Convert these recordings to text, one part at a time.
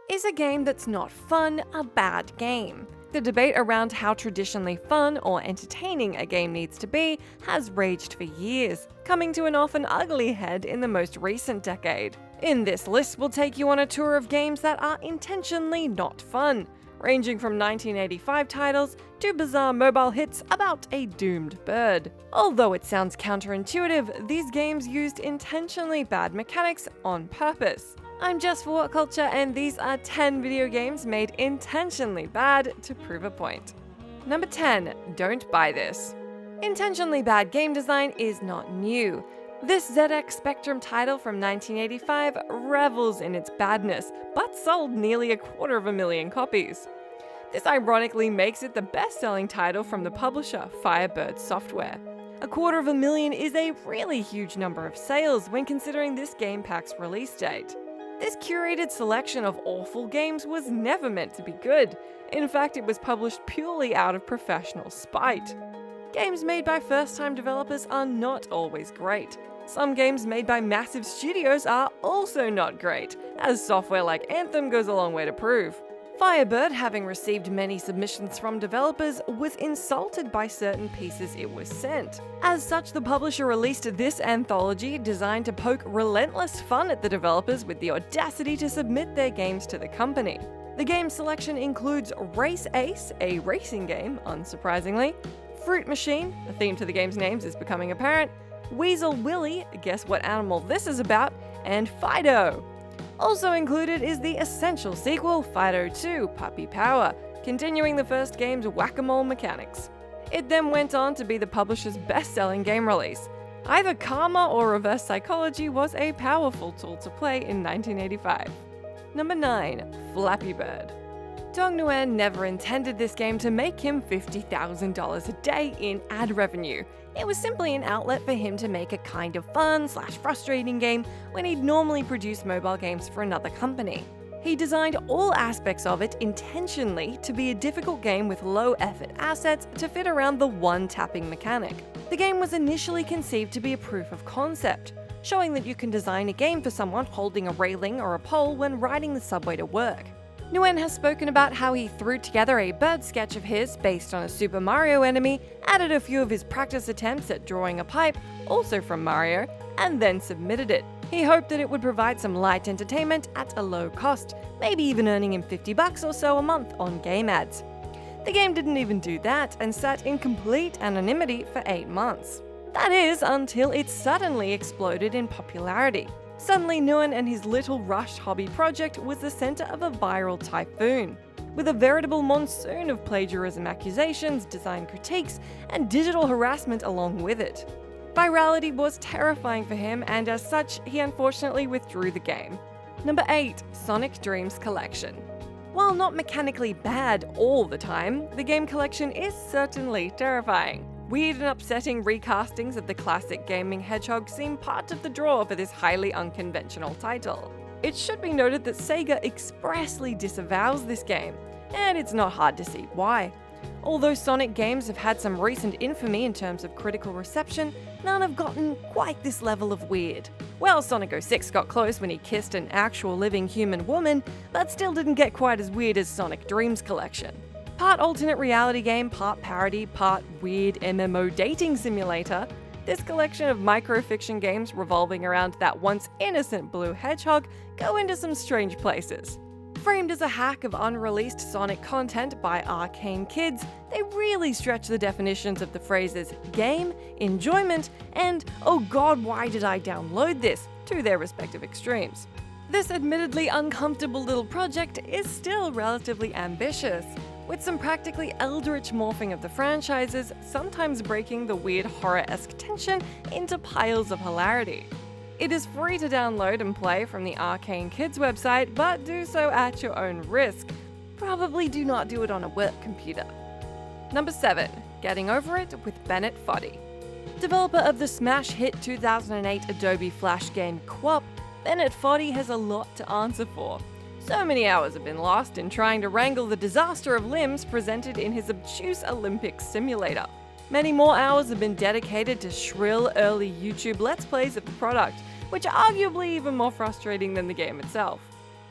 Is a game that's not fun a bad game? The debate around how traditionally fun or entertaining a game needs to be has raged for years, coming to an often ugly head in the most recent decade. In this list, we'll take you on a tour of games that are intentionally not fun, ranging from 1985 titles to bizarre mobile hits about a doomed bird. Although it sounds counterintuitive, these games used intentionally bad mechanics on purpose. I'm Jess for WhatCulture, and these are 10 video games made intentionally bad to prove a point. Number 10. Don't buy this. Intentionally bad game design is not new. This ZX Spectrum title from 1985 revels in its badness, but sold nearly 250,000 copies. This ironically makes it the best-selling title from the publisher Firebird Software. 250,000 is a really huge number of sales when considering this game pack's release date. This curated selection of awful games was never meant to be good. In fact, it was published purely out of professional spite. Games made by first-time developers are not always great. Some games made by massive studios are also not great, as software like Anthem goes a long way to prove. Firebird, having received many submissions from developers, was insulted by certain pieces it was sent. As such, the publisher released this anthology designed to poke relentless fun at the developers with the audacity to submit their games to the company. The game selection includes Race Ace, a racing game, unsurprisingly, Fruit Machine, a theme to the game's names is becoming apparent, Weasel Willy, guess what animal this is about, and Fido. Also included is the essential sequel, Fido 2 Puppy Power, continuing the first game's whack-a-mole mechanics. It then went on to be the publisher's best-selling game release. Either Karma or Reverse Psychology was a powerful tool to play in 1985. Number 9. Flappy Bird. Dong Nguyen never intended this game to make him $50,000 a day in ad revenue. It was simply an outlet for him to make a kind of fun/frustrating game when he'd normally produce mobile games for another company. He designed all aspects of it intentionally to be a difficult game with low-effort assets to fit around the one-tapping mechanic. The game was initially conceived to be a proof of concept, showing that you can design a game for someone holding a railing or a pole when riding the subway to work. Nguyen has spoken about how he threw together a bird sketch of his based on a Super Mario enemy, added a few of his practice attempts at drawing a pipe, also from Mario, and then submitted it. He hoped that it would provide some light entertainment at a low cost, maybe even earning him $50 or so a month on game ads. The game didn't even do that and sat in complete anonymity for 8 months. That is, until it suddenly exploded in popularity. Suddenly, Nguyen and his little rushed hobby project was the center of a viral typhoon, with a veritable monsoon of plagiarism accusations, design critiques, and digital harassment along with it. Virality was terrifying for him, and as such, he unfortunately withdrew the game. Number 8. Sonic Dreams Collection. While not mechanically bad all the time, the game collection is certainly terrifying. Weird and upsetting recastings of the classic gaming hedgehog seem part of the draw for this highly unconventional title. It should be noted that Sega expressly disavows this game, and it's not hard to see why. Although Sonic games have had some recent infamy in terms of critical reception, none have gotten quite this level of weird. Well, Sonic 06 got close when he kissed an actual living human woman, but still didn't get quite as weird as Sonic Dreams Collection. Part alternate reality game, part parody, part weird MMO dating simulator, this collection of microfiction games revolving around that once innocent blue hedgehog go into some strange places. Framed as a hack of unreleased Sonic content by arcane kids, they really stretch the definitions of the phrases game, enjoyment, and oh god, why did I download this to their respective extremes. This admittedly uncomfortable little project is still relatively ambitious, with some practically eldritch morphing of the franchises, sometimes breaking the weird horror-esque tension into piles of hilarity. It is free to download and play from the Arcane Kids website, but do so at your own risk. Probably do not do it on a work computer. Number 7. Getting Over It with Bennett Foddy. Developer of the smash hit 2008 Adobe Flash game QWOP, Bennett Foddy has a lot to answer for. So many hours have been lost in trying to wrangle the disaster of limbs presented in his obtuse Olympics simulator. Many more hours have been dedicated to shrill early YouTube Let's Plays of the product, which are arguably even more frustrating than the game itself.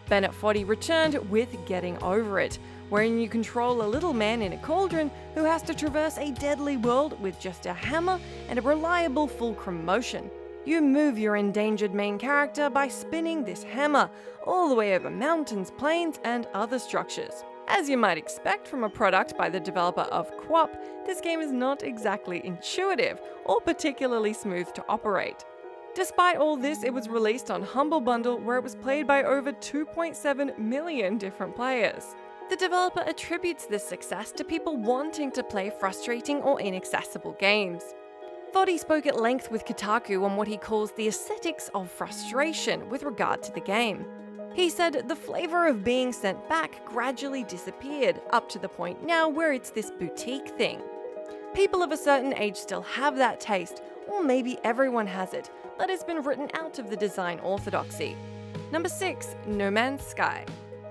Bennett Foddy returned with Getting Over It, wherein you control a little man in a cauldron who has to traverse a deadly world with just a hammer and a reliable fulcrum motion. You move your endangered main character by spinning this hammer all the way over mountains, plains, and other structures. As you might expect from a product by the developer of E.Y.E, this game is not exactly intuitive or particularly smooth to operate. Despite all this, it was released on Humble Bundle, where it was played by over 2.7 million different players. The developer attributes this success to people wanting to play frustrating or inaccessible games. Foddy spoke at length with Kotaku on what he calls the aesthetics of frustration with regard to the game. He said the flavor of being sent back gradually disappeared, up to the point now where it's this boutique thing. People of a certain age still have that taste, or maybe everyone has it, but it's been written out of the design orthodoxy. Number 6. No Man's Sky.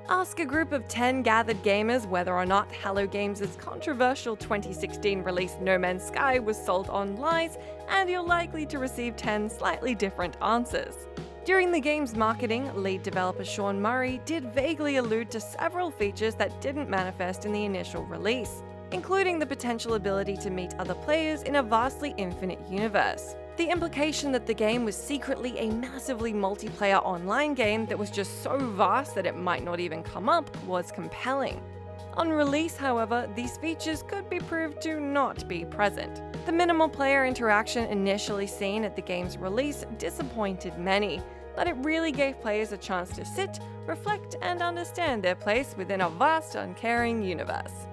Ask a group of 10 gathered gamers whether or not Hello Games' controversial 2016 release No Man's Sky was sold on lies, and you're likely to receive 10 slightly different answers. During the game's marketing, lead developer Sean Murray did vaguely allude to several features that didn't manifest in the initial release, including the potential ability to meet other players in a vastly infinite universe. The implication that the game was secretly a massively multiplayer online game that was just so vast that it might not even come up was compelling. On release, however, these features could be proved to not be present. The minimal player interaction initially seen at the game's release disappointed many, but it really gave players a chance to sit, reflect, and understand their place within a vast, uncaring universe.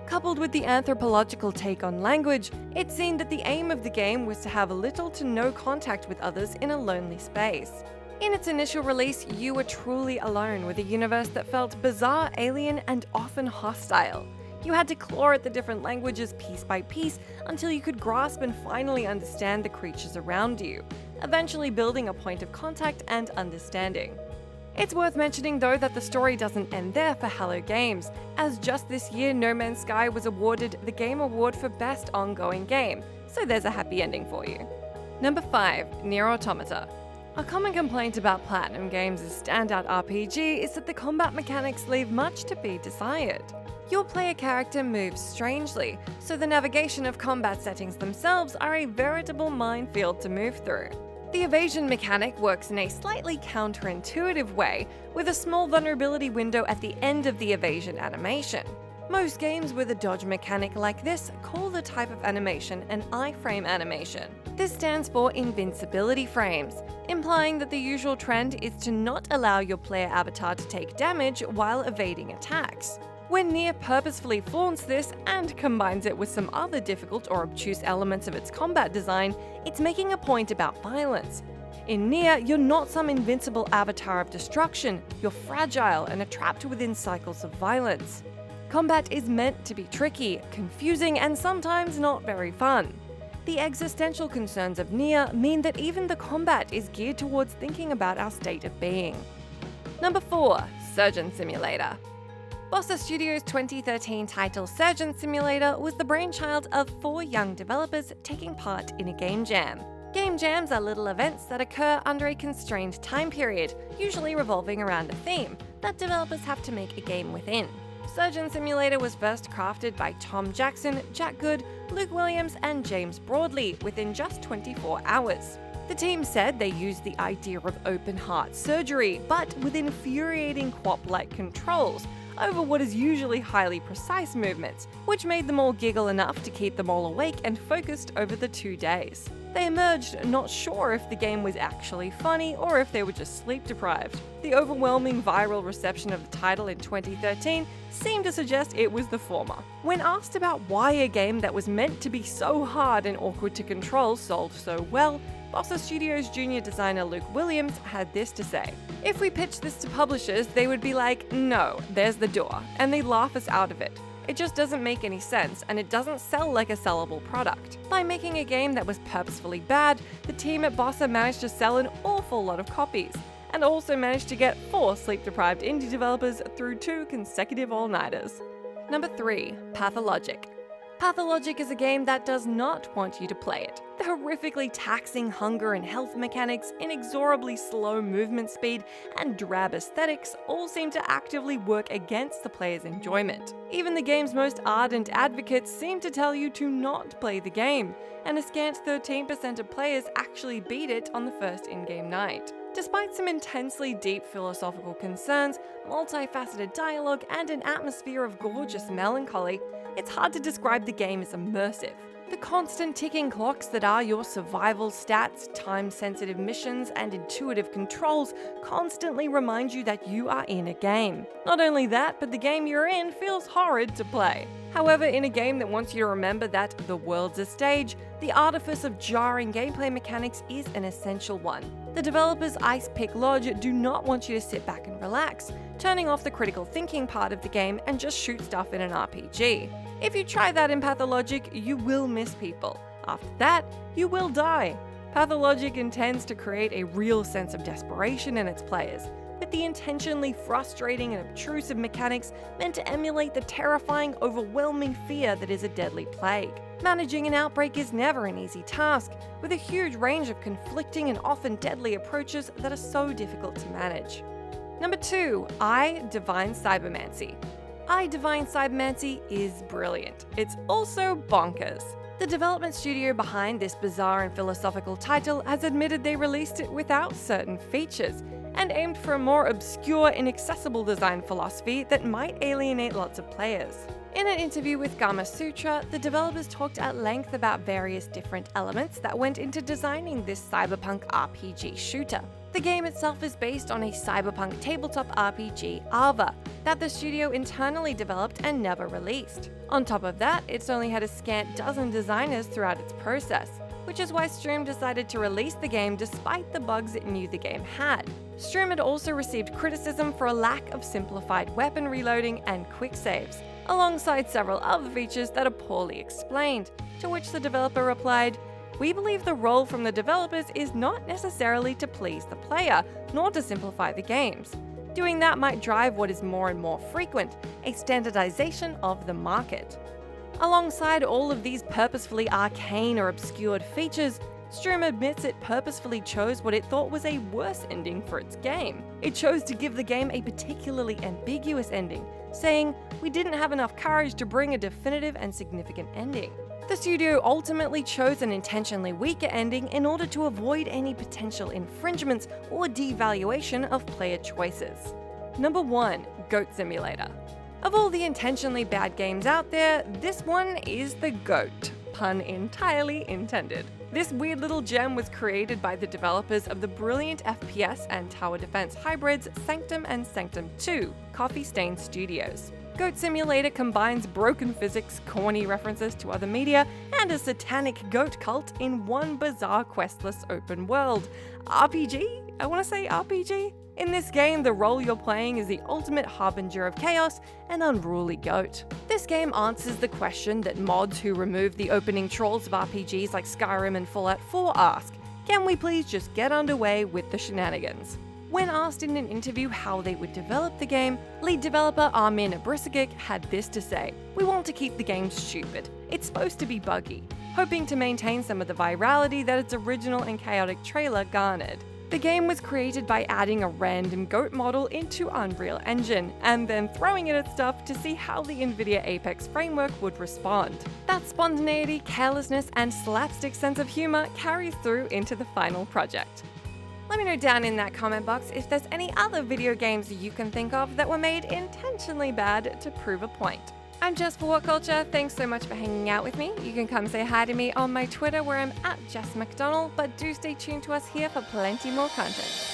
Coupled with the anthropological take on language, it seemed that the aim of the game was to have little to no contact with others in a lonely space. In its initial release, you were truly alone with a universe that felt bizarre, alien, and often hostile. You had to claw at the different languages piece by piece until you could grasp and finally understand the creatures around you, eventually building a point of contact and understanding. It's worth mentioning though that the story doesn't end there for Hello Games, as just this year No Man's Sky was awarded the Game Award for Best Ongoing Game, so there's a happy ending for you. Number 5. Nier Automata. A common complaint about Platinum Games' standout RPG is that the combat mechanics leave much to be desired. Your player character moves strangely, so the navigation of combat settings themselves are a veritable minefield to move through. The evasion mechanic works in a slightly counterintuitive way, with a small vulnerability window at the end of the evasion animation. Most games with a dodge mechanic like this call the type of animation an iframe animation. This stands for invincibility frames, implying that the usual trend is to not allow your player avatar to take damage while evading attacks. When Nier purposefully flaunts this and combines it with some other difficult or obtuse elements of its combat design, it's making a point about violence. In Nier, you're not some invincible avatar of destruction, you're fragile and are trapped within cycles of violence. Combat is meant to be tricky, confusing, and sometimes not very fun. The existential concerns of Nier mean that even the combat is geared towards thinking about our state of being. Number 4. Surgeon Simulator. Bossa Studios' 2013 title Surgeon Simulator was the brainchild of 4 young developers taking part in a game jam. Game jams are little events that occur under a constrained time period, usually revolving around a theme, that developers have to make a game within. Surgeon Simulator was first crafted by Tom Jackson, Jack Good, Luke Williams, and James Broadley within just 24 hours. The team said they used the idea of open heart surgery, but with infuriating quap-like controls over what is usually highly precise movements, which made them all giggle enough to keep them all awake and focused over the 2 days. They emerged not sure if the game was actually funny or if they were just sleep deprived. The overwhelming viral reception of the title in 2013 seemed to suggest it was the former. When asked about why a game that was meant to be so hard and awkward to control sold so well, Bossa Studios junior designer Luke Williams had this to say: "If we pitched this to publishers, they would be like, no, there's the door, and they'd laugh us out of it. It just doesn't make any sense, and it doesn't sell like a sellable product." By making a game that was purposefully bad, the team at Bossa managed to sell an awful lot of copies, and also managed to get 4 sleep-deprived indie developers through 2 consecutive all-nighters. Number 3. Pathologic. Pathologic is a game that does not want you to play it. The horrifically taxing hunger and health mechanics, inexorably slow movement speed, and drab aesthetics all seem to actively work against the player's enjoyment. Even the game's most ardent advocates seem to tell you to not play the game, and a scant 13% of players actually beat it on the first in-game night. Despite some intensely deep philosophical concerns, multifaceted dialogue, and an atmosphere of gorgeous melancholy, it's hard to describe the game as immersive. The constant ticking clocks that are your survival stats, time-sensitive missions, and intuitive controls constantly remind you that you are in a game. Not only that, but the game you're in feels horrid to play. However, in a game that wants you to remember that the world's a stage, the artifice of jarring gameplay mechanics is an essential one. The developers Ice Pick Lodge do not want you to sit back and relax, turning off the critical thinking part of the game and just shoot stuff in an RPG. If you try that in Pathologic, you will miss people. After that, you will die. Pathologic intends to create a real sense of desperation in its players, with the intentionally frustrating and obtrusive mechanics meant to emulate the terrifying, overwhelming fear that is a deadly plague. Managing an outbreak is never an easy task, with a huge range of conflicting and often deadly approaches that are so difficult to manage. Number 2, E.Y.E. Divine Cybermancy. E.Y.E. Divine Cybermancy is brilliant. It's also bonkers. The development studio behind this bizarre and philosophical title has admitted they released it without certain features, and aimed for a more obscure, inaccessible design philosophy that might alienate lots of players. In an interview with Gama Sutra, the developers talked at length about various different elements that went into designing this cyberpunk RPG shooter. The game itself is based on a cyberpunk tabletop RPG, Ava, that the studio internally developed and never released. On top of that, it's only had a scant dozen designers throughout its process, which is why Stream decided to release the game despite the bugs it knew the game had. Stream had also received criticism for a lack of simplified weapon reloading and quick saves, alongside several other features that are poorly explained, to which the developer replied, "We believe the role from the developers is not necessarily to please the player, nor to simplify the games. Doing that might drive what is more and more frequent, a standardization of the market." Alongside all of these purposefully arcane or obscured features, Stream admits it purposefully chose what it thought was a worse ending for its game. It chose to give the game a particularly ambiguous ending, saying, "We didn't have enough courage to bring a definitive and significant ending." The studio ultimately chose an intentionally weaker ending in order to avoid any potential infringements or devaluation of player choices. Number 1, Goat Simulator. Of all the intentionally bad games out there, this one is the GOAT, pun entirely intended. This weird little gem was created by the developers of the brilliant FPS and tower defense hybrids Sanctum and Sanctum 2, Coffee Stain Studios. Goat Simulator combines broken physics, corny references to other media, and a satanic goat cult in one bizarre questless open world. RPG? I want to say RPG? In this game, the role you're playing is the ultimate harbinger of chaos, an unruly goat. This game answers the question that mods who remove the opening trolls of RPGs like Skyrim and Fallout 4 ask: can we please just get underway with the shenanigans? When asked in an interview how they would develop the game, lead developer Armin Abrisagic had this to say: "We want to keep the game stupid. It's supposed to be buggy, hoping to maintain some of the virality that its original and chaotic trailer garnered." The game was created by adding a random goat model into Unreal Engine, and then throwing it at stuff to see how the NVIDIA Apex framework would respond. That spontaneity, carelessness, and slapstick sense of humor carries through into the final project. Let me know down in that comment box if there's any other video games you can think of that were made intentionally bad to prove a point. I'm Jess for WhatCulture. Thanks so much for hanging out with me. You can come say hi to me on my Twitter where I'm @JessMcDonald, but do stay tuned to us here for plenty more content.